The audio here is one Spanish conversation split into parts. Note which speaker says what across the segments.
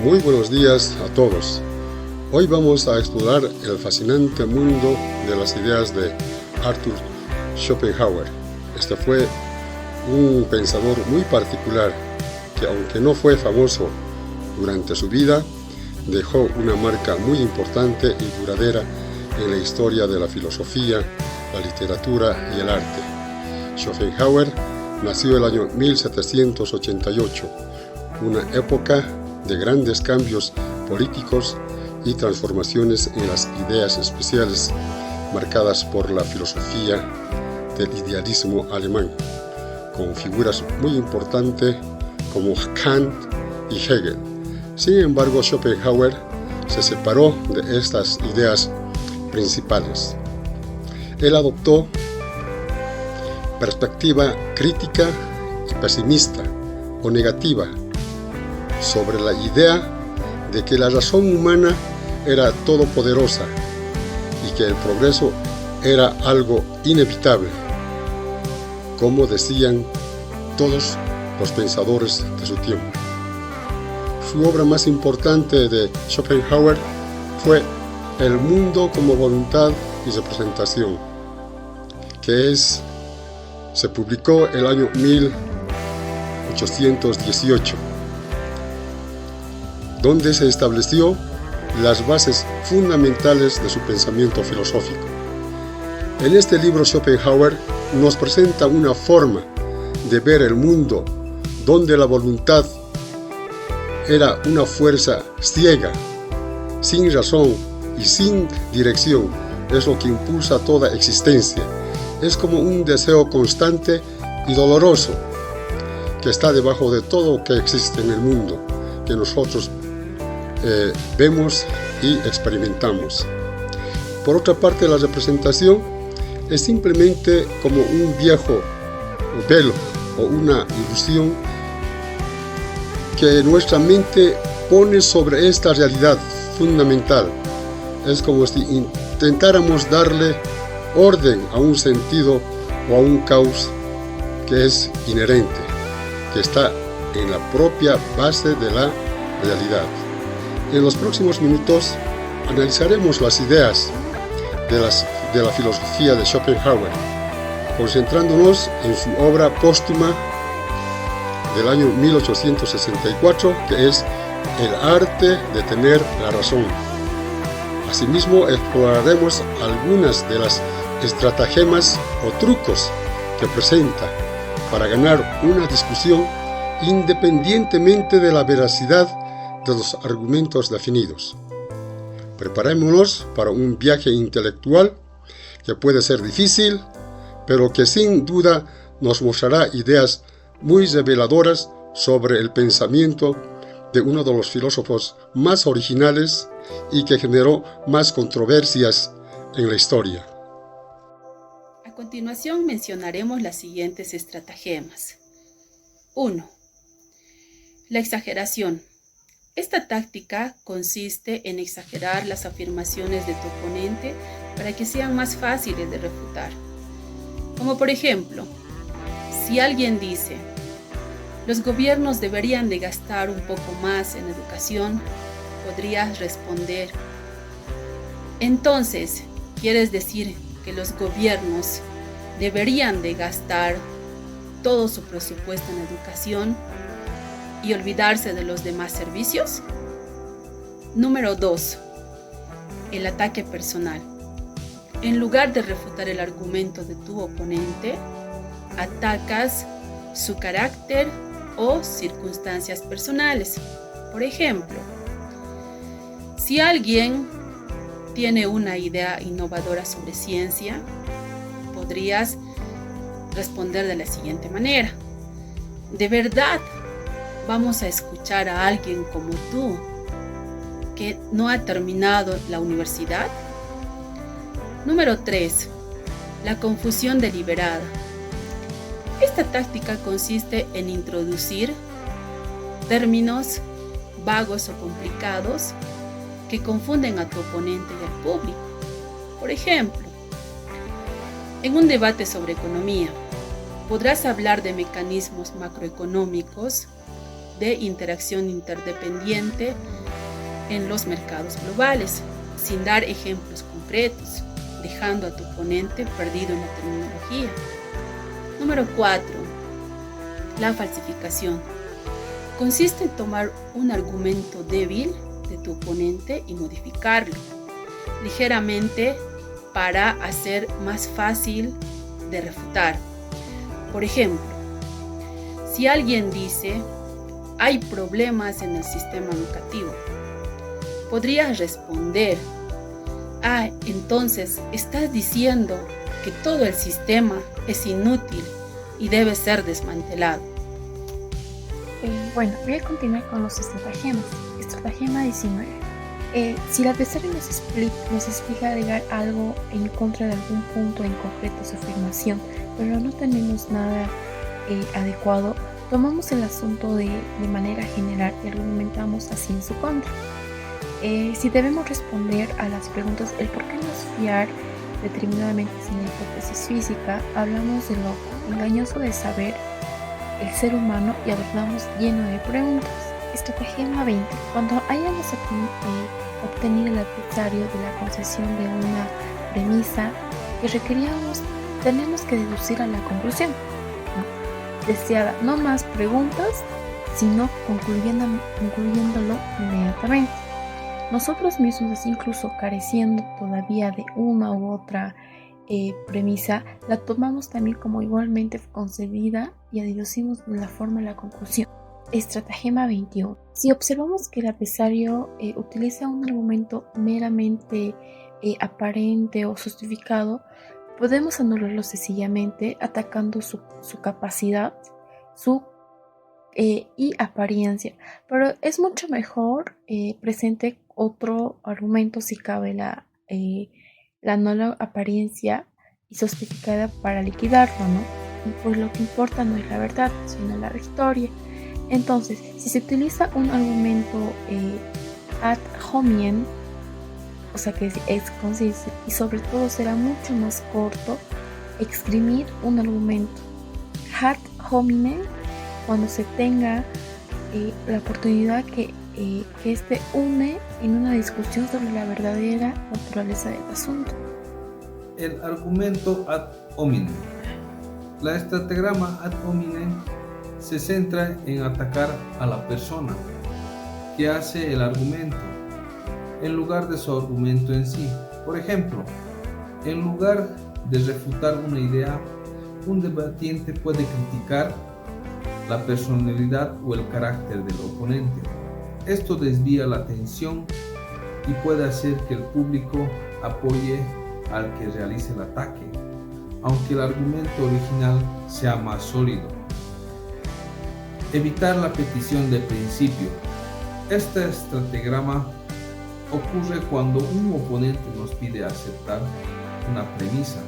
Speaker 1: Muy buenos días a todos. Hoy vamos a explorar el fascinante mundo de las ideas de Arthur Schopenhauer. Este fue un pensador muy particular que, aunque no fue famoso durante su vida, dejó una marca muy importante y duradera en la historia de la filosofía, la literatura y el arte. Schopenhauer nació el año 1788, una época de grandes cambios políticos y transformaciones en las ideas especiales marcadas por la filosofía del idealismo alemán, con figuras muy importantes como Kant y Hegel. Sin embargo, Schopenhauer se separó de estas ideas principales. Él adoptó perspectiva crítica y pesimista o negativa sobre la idea de que la razón humana era todopoderosa y que el progreso era algo inevitable, como decían todos los pensadores de su tiempo. Su obra más importante de Schopenhauer fue El mundo como voluntad y representación, se publicó el año 1818, donde se estableció las bases fundamentales de su pensamiento filosófico. En este libro Schopenhauer nos presenta una forma de ver el mundo donde la voluntad era una fuerza ciega, sin razón y sin dirección. Es lo que impulsa toda existencia. Es como un deseo constante y doloroso que está debajo de todo lo que existe en el mundo, que nosotros vemos y experimentamos. Por otra parte, la representación es simplemente como un viejo velo o una ilusión que nuestra mente pone sobre esta realidad fundamental. Es como si intentáramos darle orden a un sentido o a un caos que es inherente, que está en la propia base de la realidad. En los próximos minutos analizaremos las ideas de la filosofía de Schopenhauer, concentrándonos en su obra póstuma del año 1864, que es El arte de tener la razón. Asimismo, exploraremos algunas de las estratagemas o trucos que presenta para ganar una discusión independientemente de la veracidad de los argumentos definidos. Preparémonos para un viaje intelectual que puede ser difícil, pero que sin duda nos mostrará ideas muy reveladoras sobre el pensamiento de uno de los filósofos más originales y que generó más controversias en la historia.
Speaker 2: A continuación mencionaremos las siguientes estratagemas. 1. La exageración. Esta táctica consiste en exagerar las afirmaciones de tu oponente para que sean más fáciles de refutar. Como por ejemplo, si alguien dice, los gobiernos deberían de gastar un poco más en educación, podrías responder, entonces, ¿quieres decir que los gobiernos deberían de gastar todo su presupuesto en educación y olvidarse de los demás servicios? Número 2. El ataque personal. En lugar de refutar el argumento de tu oponente, atacas su carácter o circunstancias personales. Por ejemplo, si alguien tiene una idea innovadora sobre ciencia, podrías responder de la siguiente manera: ¿de verdad vamos a escuchar a alguien como tú que no ha terminado la universidad? Número 3. La confusión deliberada. Esta táctica consiste en introducir términos vagos o complicados que confunden a tu oponente y al público. Por ejemplo, en un debate sobre economía, podrás hablar de mecanismos macroeconómicos, de interacción interdependiente en los mercados globales, sin dar ejemplos concretos, dejando a tu oponente perdido en la terminología. Número 4. La falsificación. Consiste en tomar un argumento débil de tu oponente y modificarlo ligeramente para hacer más fácil de refutar. Por ejemplo, si alguien dice, hay problemas en el sistema educativo, podrías responder, entonces estás diciendo que todo el sistema es inútil y debe ser desmantelado.
Speaker 3: Bueno, voy a continuar con los estratagemas. Estratagema 19. Si el adversario nos explica agregar algo en contra de algún punto en concreto su afirmación, pero no tenemos nada adecuado, tomamos el asunto de manera general y argumentamos así en su contra. Si debemos responder a las preguntas el por qué nos fiar determinadamente sin la hipótesis física, hablamos de lo engañoso de saber el ser humano y abordamos lleno de preguntas. Estratagema 20. Cuando hayamos obtenido el adversario de la concesión de una premisa que requeríamos, tenemos que deducir a la conclusión deseada. No más preguntas, sino concluyéndolo inmediatamente. Nosotros mismos, incluso careciendo todavía de una u otra premisa, la tomamos también como igualmente concebida y deducimos de la forma la conclusión. Estratagema 21. Si observamos que el adversario utiliza un argumento meramente aparente o justificado, podemos anularlo sencillamente atacando su capacidad y apariencia, pero es mucho mejor presente otro argumento si cabe la nula apariencia y justificada para liquidarlo, ¿no? Pues lo que importa no es la verdad, sino la historia. Entonces, si se utiliza un argumento ad hominem, o sea que es conciso y sobre todo será mucho más corto exprimir un argumento ad hominem cuando se tenga la oportunidad que éste une en una discusión sobre la verdadera naturaleza del asunto.
Speaker 4: El argumento ad hominem. La estratagrama ad hominem se centra en atacar a la persona que hace el argumento en lugar de su argumento en sí. Por ejemplo, en lugar de refutar una idea, un debatiente puede criticar la personalidad o el carácter del oponente. Esto desvía la atención y puede hacer que el público apoye al que realice el ataque, aunque el argumento original sea más sólido. Evitar la petición de principio. Este estratagrama ocurre cuando un oponente nos pide aceptar una premisa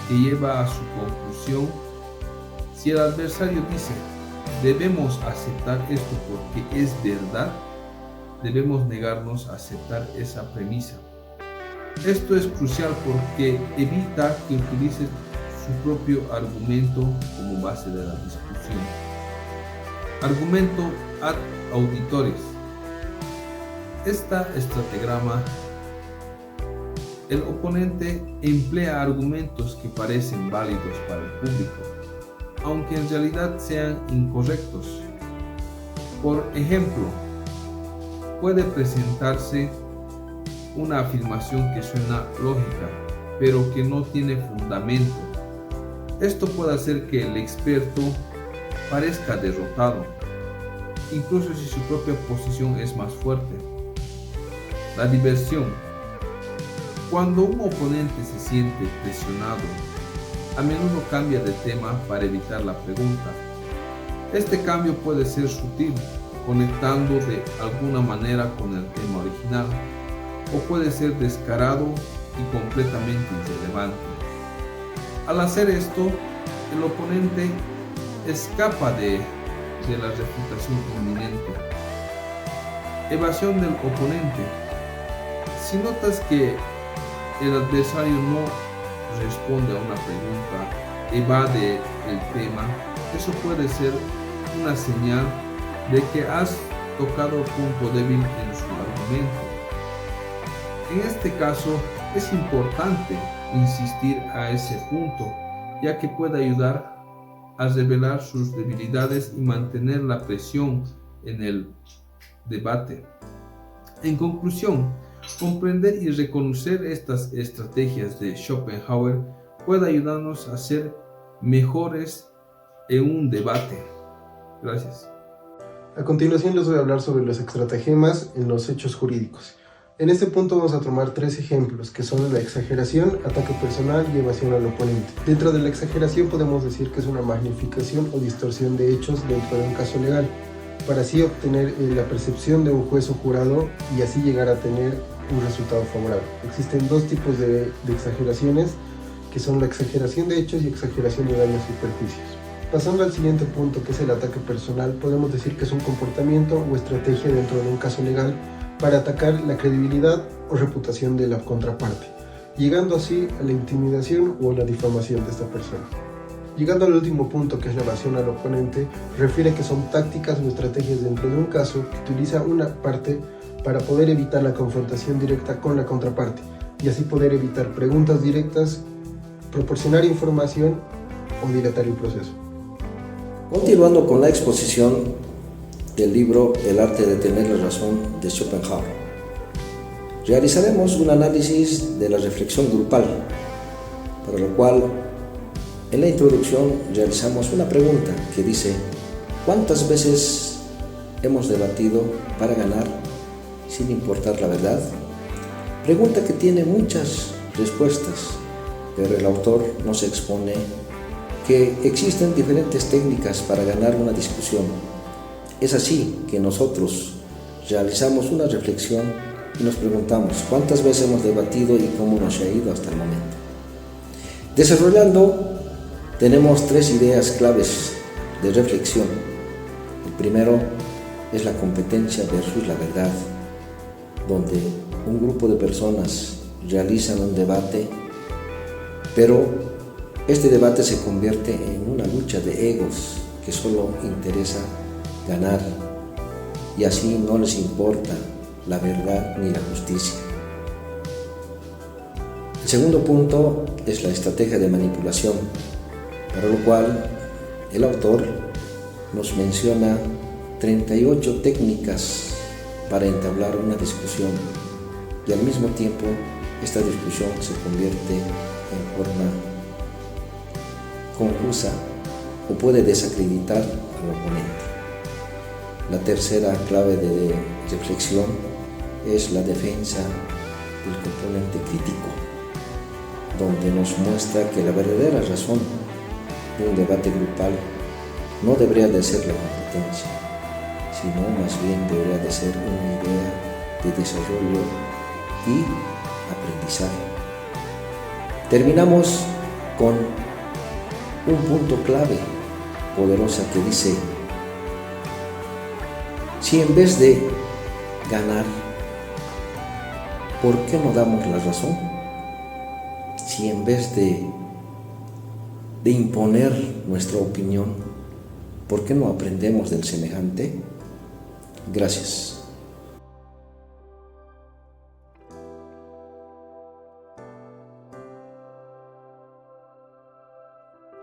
Speaker 4: que lleva a su conclusión. Si el adversario dice, debemos aceptar esto porque es verdad, debemos negarnos a aceptar esa premisa. Esto es crucial porque evita que utilice su propio argumento como base de la discusión. Argumento ad auditores. Esta estratagrama, el oponente emplea argumentos que parecen válidos para el público, aunque en realidad sean incorrectos. Por ejemplo, puede presentarse una afirmación que suena lógica, pero que no tiene fundamento. Esto puede hacer que el experto parezca derrotado, incluso si su propia posición es más fuerte. La diversión. Cuando un oponente se siente presionado, a menudo cambia de tema para evitar la pregunta. Este cambio puede ser sutil, conectando de alguna manera con el tema original, o puede ser descarado y completamente irrelevante. Al hacer esto, el oponente escapa de la refutación inminente. Evasión del oponente. Si notas que el adversario no responde a una pregunta, evade el tema, eso puede ser una señal de que has tocado punto débil en su oponente. En este caso, es importante insistir a ese punto, ya que puede ayudar a revelar sus debilidades y mantener la presión en el debate. En conclusión, comprender y reconocer estas estrategias de Schopenhauer puede ayudarnos a ser mejores en un debate. Gracias.
Speaker 5: A continuación les voy a hablar sobre los estratagemas en los hechos jurídicos. En este punto vamos a tomar 3 ejemplos, que son la exageración, ataque personal y evasión al oponente. Dentro de la exageración podemos decir que es una magnificación o distorsión de hechos dentro de un caso legal, para así obtener la percepción de un juez o jurado y así llegar a tener un resultado favorable. Existen 2 tipos de exageraciones, que son la exageración de hechos y exageración de daños y perjuicios. Pasando al siguiente punto, que es el ataque personal, podemos decir que es un comportamiento o estrategia dentro de un caso legal para atacar la credibilidad o reputación de la contraparte, llegando así a la intimidación o la difamación de esta persona. Llegando al último punto, que es la evasión al oponente, refiere que son tácticas o estrategias dentro de un caso que utiliza una parte para poder evitar la confrontación directa con la contraparte y así poder evitar preguntas directas, proporcionar información o dilatar el proceso.
Speaker 6: Continuando con la exposición del libro El arte de tener la razón de Schopenhauer, realizaremos un análisis de la reflexión grupal, para lo cual en la introducción realizamos una pregunta que dice: ¿cuántas veces hemos debatido para ganar sin importar la verdad? Pregunta que tiene muchas respuestas, pero el autor nos expone que existen diferentes técnicas para ganar una discusión. Es así que nosotros realizamos una reflexión y nos preguntamos cuántas veces hemos debatido y cómo nos ha ido hasta el momento. Desarrollando, tenemos 3 ideas claves de reflexión. El primero es la competencia versus la verdad, donde un grupo de personas realizan un debate, pero este debate se convierte en una lucha de egos que solo interesa ganar, y así no les importa la verdad ni la justicia. El segundo punto es la estrategia de manipulación, para lo cual el autor nos menciona 38 técnicas para entablar una discusión, y al mismo tiempo esta discusión se convierte en forma confusa o puede desacreditar al oponente. La tercera clave de reflexión es la defensa del componente crítico, donde nos muestra que la verdadera razón de un debate grupal no debería de ser la competencia, sino más bien debería de ser una idea de desarrollo y aprendizaje. Terminamos con un punto clave poderosa que dice: si en vez de ganar, ¿por qué no damos la razón? Si en vez de imponer nuestra opinión, ¿por qué no aprendemos del semejante? Gracias.